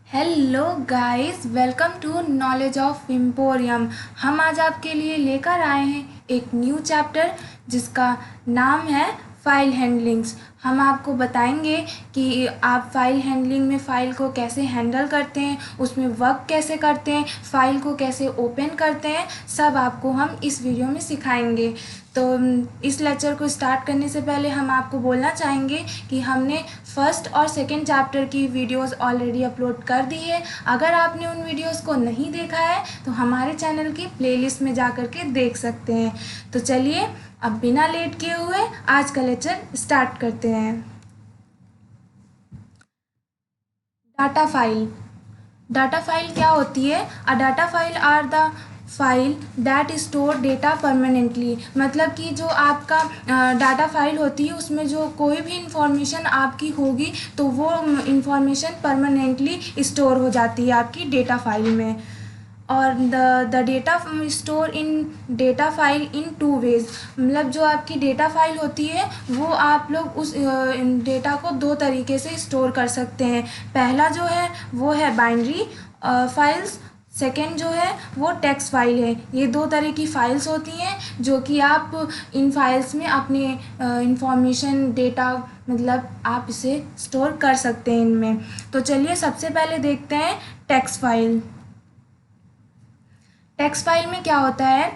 Hello guys, welcome to knowledge of emporium. हम आज आपके लिए लेकर आए हैं एक न्यू चैप्टर जिसका नाम है फ़ाइल हैंडलिंग्स। हम आपको बताएंगे कि आप फ़ाइल हैंडलिंग में फ़ाइल को कैसे हैंडल करते हैं, उसमें वर्क कैसे करते हैं, फ़ाइल को कैसे ओपन करते हैं, सब आपको हम इस वीडियो में सिखाएंगे। तो इस लेक्चर को स्टार्ट करने से पहले हम आपको बोलना चाहेंगे कि हमने फर्स्ट और सेकंड चैप्टर की वीडियोस ऑलरेडी अपलोड कर दी है। अगर आपने उन वीडियोस को नहीं देखा है तो हमारे चैनल की प्लेलिस्ट में जा कर के देख सकते हैं। तो चलिए अब बिना लेट किए हुए आज का लेक्चर स्टार्ट करते हैं। Data file. डाटा फाइल क्या होती है? A data file are the file that store data permanently. मतलब कि जो आपका डाटा फाइल होती है उसमें जो कोई भी इंफॉर्मेशन आपकी होगी तो वो इंफॉर्मेशन परमानेंटली स्टोर हो जाती है आपकी डेटा फाइल में। और the data store in data file in two ways. मतलब जो आपकी डेटा फाइल होती है वो आप लोग उस डेटा को दो तरीके से स्टोर कर सकते हैं। पहला जो है वो है बाइनरी फाइल्स, सेकेंड जो है वो टेक्स्ट फाइल है। ये दो तरह की फाइल्स होती हैं जो कि आप इन फाइल्स में अपने इंफॉर्मेशन डेटा मतलब आप इसे स्टोर कर सकते हैं इनमें। तो चलिए सबसे पहले देखते हैं टेक्स्ट फाइल। टेक्स्ट फाइल में क्या होता है?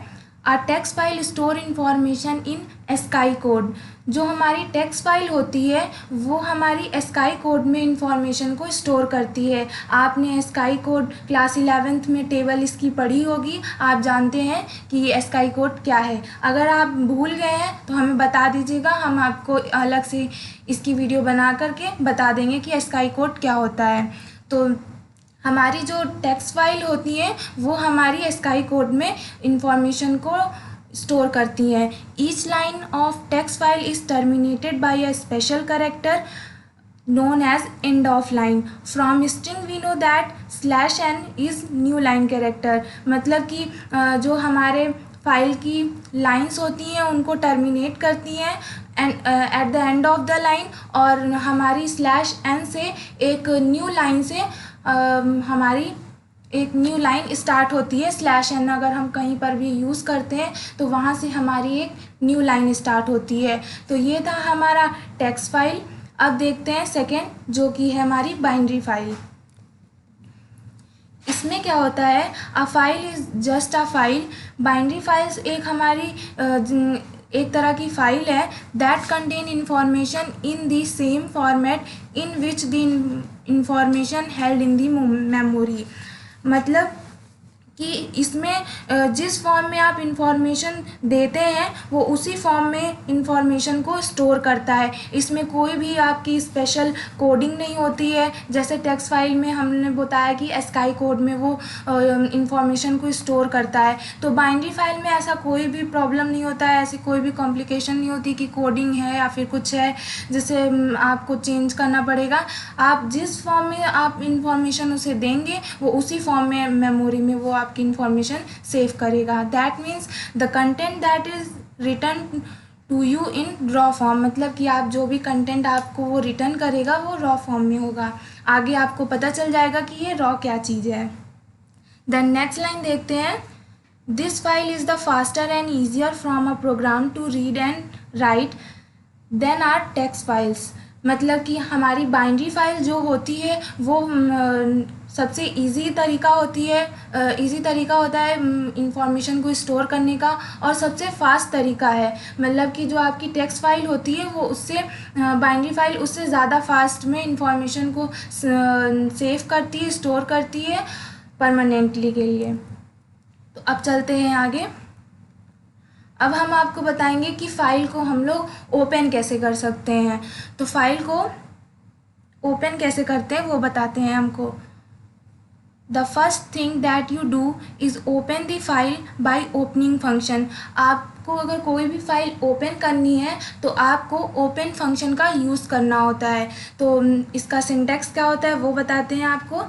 आ text file store information in ASCII code. जो हमारी टेक्स्ट फाइल होती है वो हमारी स्काई कोड में इंफॉर्मेशन को स्टोर करती है। आपने स्काई कोड क्लास 11th में टेबल इसकी पढ़ी होगी, आप जानते हैं कि स्काई कोड क्या है। अगर आप भूल गए हैं तो हमें बता दीजिएगा, हम आपको अलग से इसकी वीडियो बना करके बता देंगे कि स्काई कोड क्या होता है। तो हमारी जो टेक्स्ट फाइल होती है वो हमारी स्काई कोड में इंफॉर्मेशन को स्टोर करती हैं। Each line of text file is terminated bye a special character known as end of line. From string we know that /n is new line character। मतलब कि जो हमारे फाइल की lines होती हैं उनको टर्मिनेट करती हैं and at the end of the line, और हमारी /n से एक न्यू लाइन से हमारी एक न्यू लाइन स्टार्ट होती है। /n अगर हम कहीं पर भी यूज़ करते हैं तो वहाँ से हमारी एक न्यू लाइन स्टार्ट होती है। तो ये था हमारा टेक्स्ट फाइल। अब देखते हैं सेकेंड जो कि है हमारी बाइनरी फाइल। इसमें क्या होता है? A file is just a file. Binary files एक हमारी एक तरह की फाइल है that contain information in the same format in which the information held in the memory. मतलब कि इसमें जिस फॉर्म में आप इंफॉर्मेशन देते हैं वो उसी फॉर्म में इंफॉर्मेशन को स्टोर करता है। इसमें कोई भी आपकी स्पेशल कोडिंग नहीं होती है। जैसे टेक्स्ट फाइल में हमने बताया कि स्काई कोड में वो इंफॉर्मेशन को स्टोर करता है, तो बाइनरी फाइल में ऐसा कोई भी प्रॉब्लम नहीं होता है, ऐसी कोई भी कॉम्प्लिकेशन नहीं होती कि कोडिंग है या फिर कुछ है जिसे आपको चेंज करना पड़ेगा। आप जिस फॉर्म में आप इंफॉर्मेशन उसे देंगे वो उसी फॉर्म में मेमोरी में वो आपकी इंफॉर्मेशन सेव करेगा। That means the content that is return to you in raw form. मतलब कि आप जो भी कंटेंट आपको वो रिटर्न करेगा वो रॉ फॉर्म में होगा। आगे आपको पता चल जाएगा कि ये रॉ क्या चीज़ है। देन नेक्स्ट लाइन देखते हैं। This file is the faster and easier from a program to read and write than are text files. मतलब कि हमारी बाइनरी फाइल जो होती है वो सबसे इजी तरीका होती है, इजी तरीका होता है इंफॉर्मेशन को स्टोर करने का, और सबसे फास्ट तरीका है। मतलब कि जो आपकी टेक्स्ट फाइल होती है वो उससे बाइनरी फाइल उससे ज़्यादा फास्ट में इंफॉर्मेशन को सेव करती है, स्टोर करती है परमानेंटली के लिए। तो अब चलते हैं आगे। अब हम आपको बताएंगे कि फ़ाइल को हम लोग ओपन कैसे कर सकते हैं। तो फाइल को ओपन कैसे करते हैं वो बताते हैं हमको। The first thing that you do is open the file by opening function. आपको अगर कोई भी फाइल ओपन करनी है तो आपको ओपन फंक्शन का यूज़ करना होता है। तो इसका सिंटैक्स क्या होता है वो बताते हैं आपको।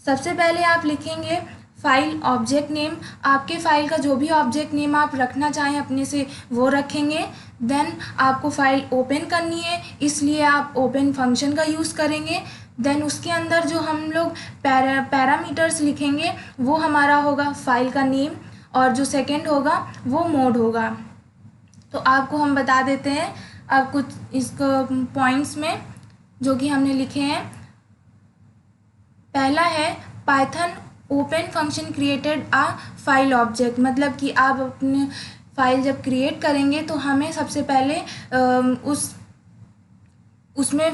सबसे पहले आप लिखेंगे फाइल ऑब्जेक्ट नेम। आपके फाइल का जो भी ऑब्जेक्ट नेम आप रखना चाहें अपने से वो रखेंगे। देन आपको फाइल ओपन करनी है इसलिए आप ओपन फंक्शन का यूज़ करेंगे। देन उसके अंदर जो हम लोग पैरामीटर्स लिखेंगे वो हमारा होगा फाइल का नेम, और जो सेकंड होगा वो मोड होगा। तो आपको हम बता देते हैं अब कुछ इसको पॉइंट्स में जो कि हमने लिखे हैं। पहला है Python open function created a file object, मतलब कि आप अपने फाइल जब क्रिएट करेंगे तो हमें सबसे पहले उसमें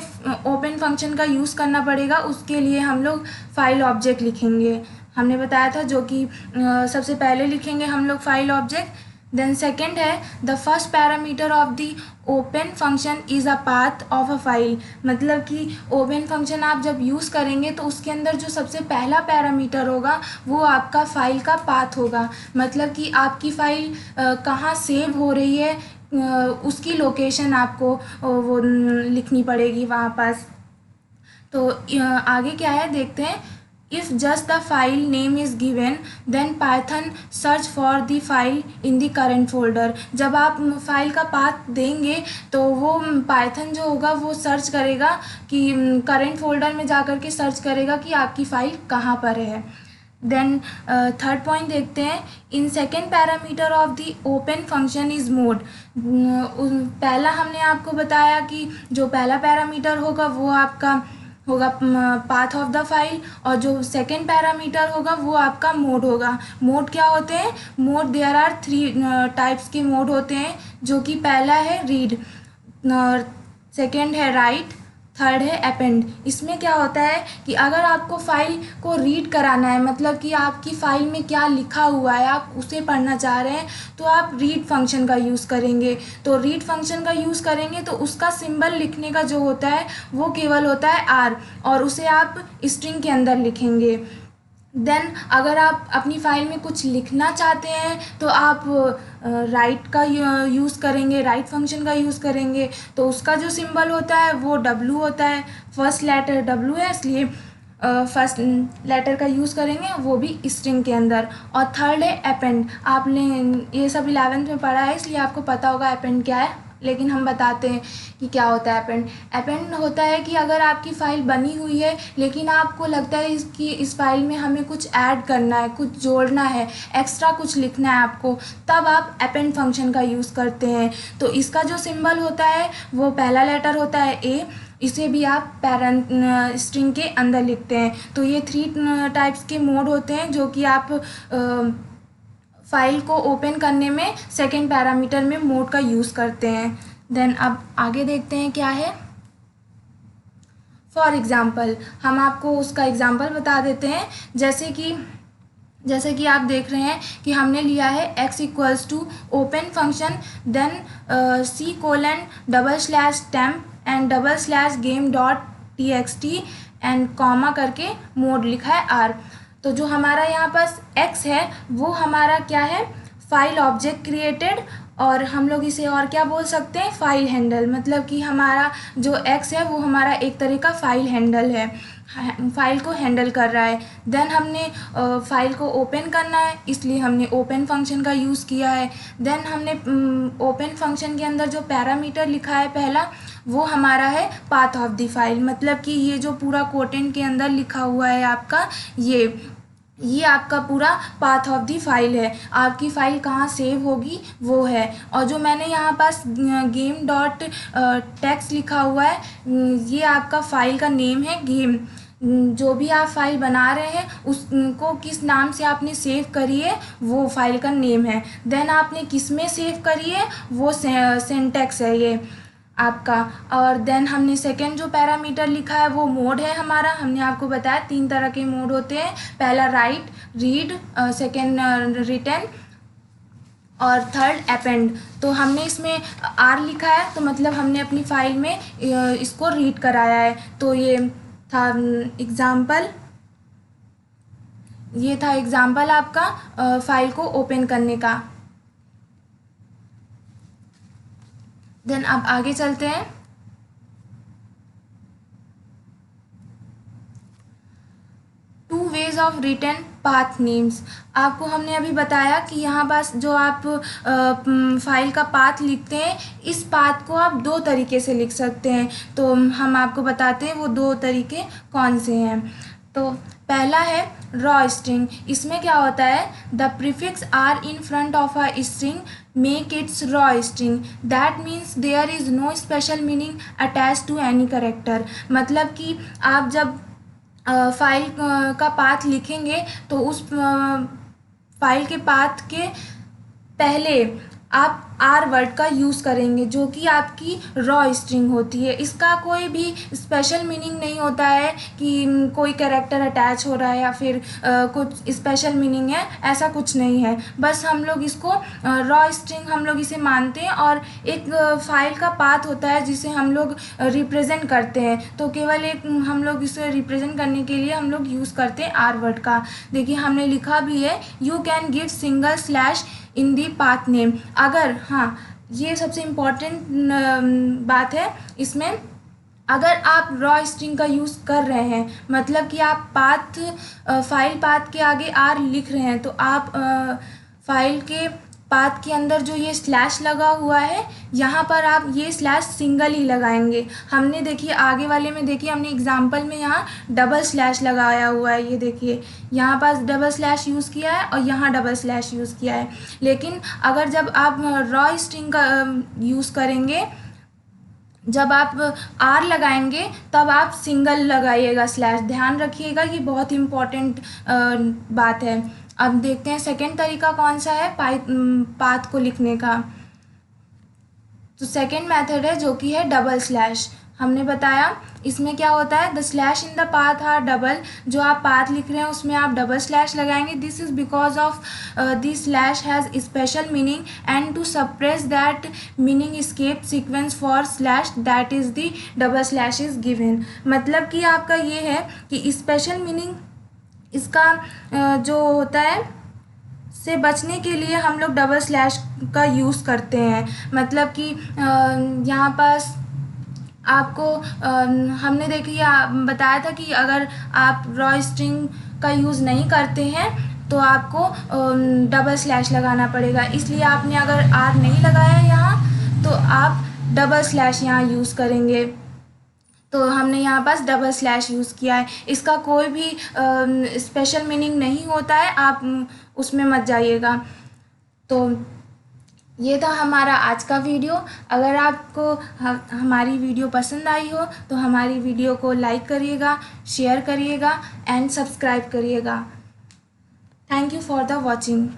ओपन फंक्शन का यूज़ करना पड़ेगा। उसके लिए हम लोग फाइल ऑब्जेक्ट लिखेंगे, हमने बताया था, जो कि सबसे पहले लिखेंगे हम लोग फाइल ऑब्जेक्ट। देन सेकंड है the first parameter of the open function is a path of a file, मतलब कि ओपन फंक्शन आप जब यूज़ करेंगे तो उसके अंदर जो सबसे पहला पैरामीटर होगा वो आपका फ़ाइल का पाथ होगा, मतलब कि आपकी फ़ाइल कहाँ सेव हो रही है उसकी लोकेशन आपको वो लिखनी पड़ेगी वहाँ पास। तो आगे क्या है देखते हैं। If just the file name is given then Python search for the file in the current folder. जब आप फाइल का पाथ देंगे तो वो पाइथन जो होगा वो सर्च करेगा कि करेंट फोल्डर में जा कर के सर्च करेगा कि आपकी फ़ाइल कहाँ पर है। देन थर्ड पॉइंट देखते हैं। In second parameter of the open function is mode. पहला हमने आपको बताया कि जो पहला पैरामीटर होगा वो आपका होगा पाथ ऑफ द फाइल, और जो सेकेंड पैरामीटर होगा वो आपका मोड होगा। मोड क्या होते हैं? मोड देयर आर 3 टाइप्स के मोड होते हैं, जो कि पहला है रीड, सेकेंड है राइट, थर्ड है अपेंड। इसमें क्या होता है कि अगर आपको फाइल को रीड कराना है, मतलब कि आपकी फ़ाइल में क्या लिखा हुआ है आप उसे पढ़ना चाह रहे हैं, तो आप रीड फंक्शन का यूज़ करेंगे। तो रीड फंक्शन का यूज़ करेंगे तो उसका सिंबल लिखने का जो होता है वो केवल होता है आर, और उसे आप स्ट्रिंग के अंदर लिखेंगे। देन अगर आप अपनी फ़ाइल में कुछ लिखना चाहते हैं तो आप राइट का यूज़ करेंगे, राइट फंक्शन का यूज़ करेंगे। तो उसका जो सिंबल होता है वो डब्लू होता है, फर्स्ट लेटर डब्लू है, इसलिए फर्स्ट लेटर का यूज़ करेंगे, वो भी स्ट्रिंग के अंदर। और थर्ड है अपेंड। आपने ये सब 11th में पढ़ा है इसलिए आपको पता होगा अपेंड क्या है, लेकिन हम बताते हैं कि क्या होता है अपेंड। अपेंड होता है कि अगर आपकी फ़ाइल बनी हुई है लेकिन आपको लगता है इस फाइल में हमें कुछ ऐड करना है, कुछ जोड़ना है, एक्स्ट्रा कुछ लिखना है आपको, तब आप अपेंड फंक्शन का यूज़ करते हैं। तो इसका जो सिंबल होता है वो पहला लेटर होता है ए, इसे भी आप स्ट्रिंग के अंदर लिखते हैं। तो ये 3 टाइप्स के मोड होते हैं जो कि आप फाइल को ओपन करने में सेकेंड पैरामीटर में मोड का यूज़ करते हैं। देन अब आगे देखते हैं क्या है। फॉर एग्ज़ाम्पल हम आपको उसका एग्ज़ाम्पल बता देते हैं। जैसे कि आप देख रहे हैं कि हमने लिया है x equals to open function then C:\temp and /game.txt and comma करके मोड लिखा है r। तो जो हमारा यहाँ पास x है वो हमारा क्या है? फाइल ऑब्जेक्ट क्रिएटेड, और हम लोग इसे और क्या बोल सकते हैं? फाइल हैंडल, मतलब कि हमारा जो x है वो हमारा एक तरह का फाइल हैंडल है, फाइल को हैंडल कर रहा है। देन हमने फाइल को ओपन करना है इसलिए हमने ओपन फंक्शन का यूज़ किया है। देन हमने ओपन फंक्शन के अंदर जो पैरामीटर लिखा है पहला वो हमारा है पाथ ऑफ द फाइल, मतलब कि ये जो पूरा कोटेंट के अंदर लिखा हुआ है आपका ये आपका पूरा पाथ ऑफ द फाइल है, आपकी फ़ाइल कहाँ सेव होगी वो है। और जो मैंने यहाँ पास game.text लिखा हुआ है ये आपका फ़ाइल का नेम है गेम। जो भी आप फाइल बना रहे हैं उसको किस नाम से आपने सेव करी है वो फाइल का नेम है। देन आपने किस में सेव करी है वो सिंटैक्स है ये आपका। और देन हमने सेकेंड जो पैरामीटर लिखा है वो मोड है हमारा। हमने आपको बताया 3 तरह के मोड होते हैं, पहला राइट, रीड, सेकेंड रिटर्न और थर्ड अपेंड। तो हमने इसमें आर लिखा है तो मतलब हमने अपनी फाइल में इसको रीड कराया है। तो ये था एग्जाम्पल आपका फाइल को ओपन करने का। देन अब आगे चलते हैं। Two ways types of written path names. आपको हमने अभी बताया कि यहाँ पास जो आप फाइल का पाथ लिखते हैं, इस पाथ को आप दो तरीके से लिख सकते हैं। तो हम आपको बताते हैं वो दो तरीके कौन से हैं। तो पहला है रॉ स्ट्रिंग। इसमें क्या होता है, the prefix r in front of a string make its raw string, that means there is no special meaning attach to any character. मतलब कि आप जब फाइल का पाथ लिखेंगे तो उस फाइल के पाथ के पहले आप आर वर्ड का यूज़ करेंगे, जो कि आपकी रॉ स्ट्रिंग होती है। इसका कोई भी स्पेशल मीनिंग नहीं होता है कि कोई कैरेक्टर अटैच हो रहा है या फिर कुछ स्पेशल मीनिंग है, ऐसा कुछ नहीं है। बस हम लोग इसको रॉ स्ट्रिंग हम लोग इसे मानते हैं, और एक फाइल का पाथ होता है जिसे हम लोग रिप्रेजेंट करते हैं। तो केवल एक हम लोग इसे रिप्रेजेंट करने के लिए हम लोग यूज़ करते हैं आर वर्ड का। देखिए हमने लिखा भी है, you can give single slash in the path name. अगर, हाँ, ये सबसे इम्पॉर्टेंट बात है इसमें, अगर आप रॉ स्ट्रिंग का यूज़ कर रहे हैं, मतलब कि आप फाइल पाथ के आगे आर लिख रहे हैं, तो आप फाइल के पाथ के अंदर जो ये स्लैश लगा हुआ है, यहाँ पर आप ये स्लैश सिंगल ही लगाएंगे। हमने देखिए आगे वाले में देखिए हमने एग्जाम्पल में यहाँ डबल स्लैश लगाया हुआ है, ये देखिए यहाँ पास डबल स्लैश यूज़ किया है और यहाँ डबल स्लैश यूज़ किया है। लेकिन अगर जब आप रॉ स्ट्रिंग का यूज़ करेंगे, जब आप आर लगाएंगे तब आप सिंगल लगाइएगा स्लैश। ध्यान रखिएगा, ये बहुत इम्पॉर्टेंट बात है। अब देखते हैं सेकंड तरीका कौन सा है पाथ को लिखने का। तो सेकंड मेथड है जो कि है डबल स्लैश। हमने बताया इसमें क्या होता है, the slash in the path are double. जो आप पाथ लिख रहे हैं उसमें आप डबल स्लैश लगाएंगे। This is because of this slash has special meaning and to suppress that meaning escape sequence for slash that is the double slash is given. मतलब कि आपका ये है कि स्पेशल मीनिंग इसका जो होता है से बचने के लिए हम लोग डबल स्लैश का यूज़ करते हैं। मतलब कि यहाँ पास आपको हमने देखिए बताया था कि अगर आप रॉ स्ट्रिंग का यूज़ नहीं करते हैं तो आपको डबल स्लैश लगाना पड़ेगा। इसलिए आपने अगर आर नहीं लगाया यहाँ तो आप डबल स्लैश यहाँ यूज़ करेंगे। तो हमने यहाँ पास डबल स्लैश यूज़ किया है। इसका कोई भी स्पेशल मीनिंग नहीं होता है, आप उसमें मत जाइएगा। तो ये था हमारा आज का वीडियो। अगर आपको हमारी वीडियो पसंद आई हो तो हमारी वीडियो को लाइक करिएगा, शेयर करिएगा एंड सब्सक्राइब करिएगा। Thank you for the watching.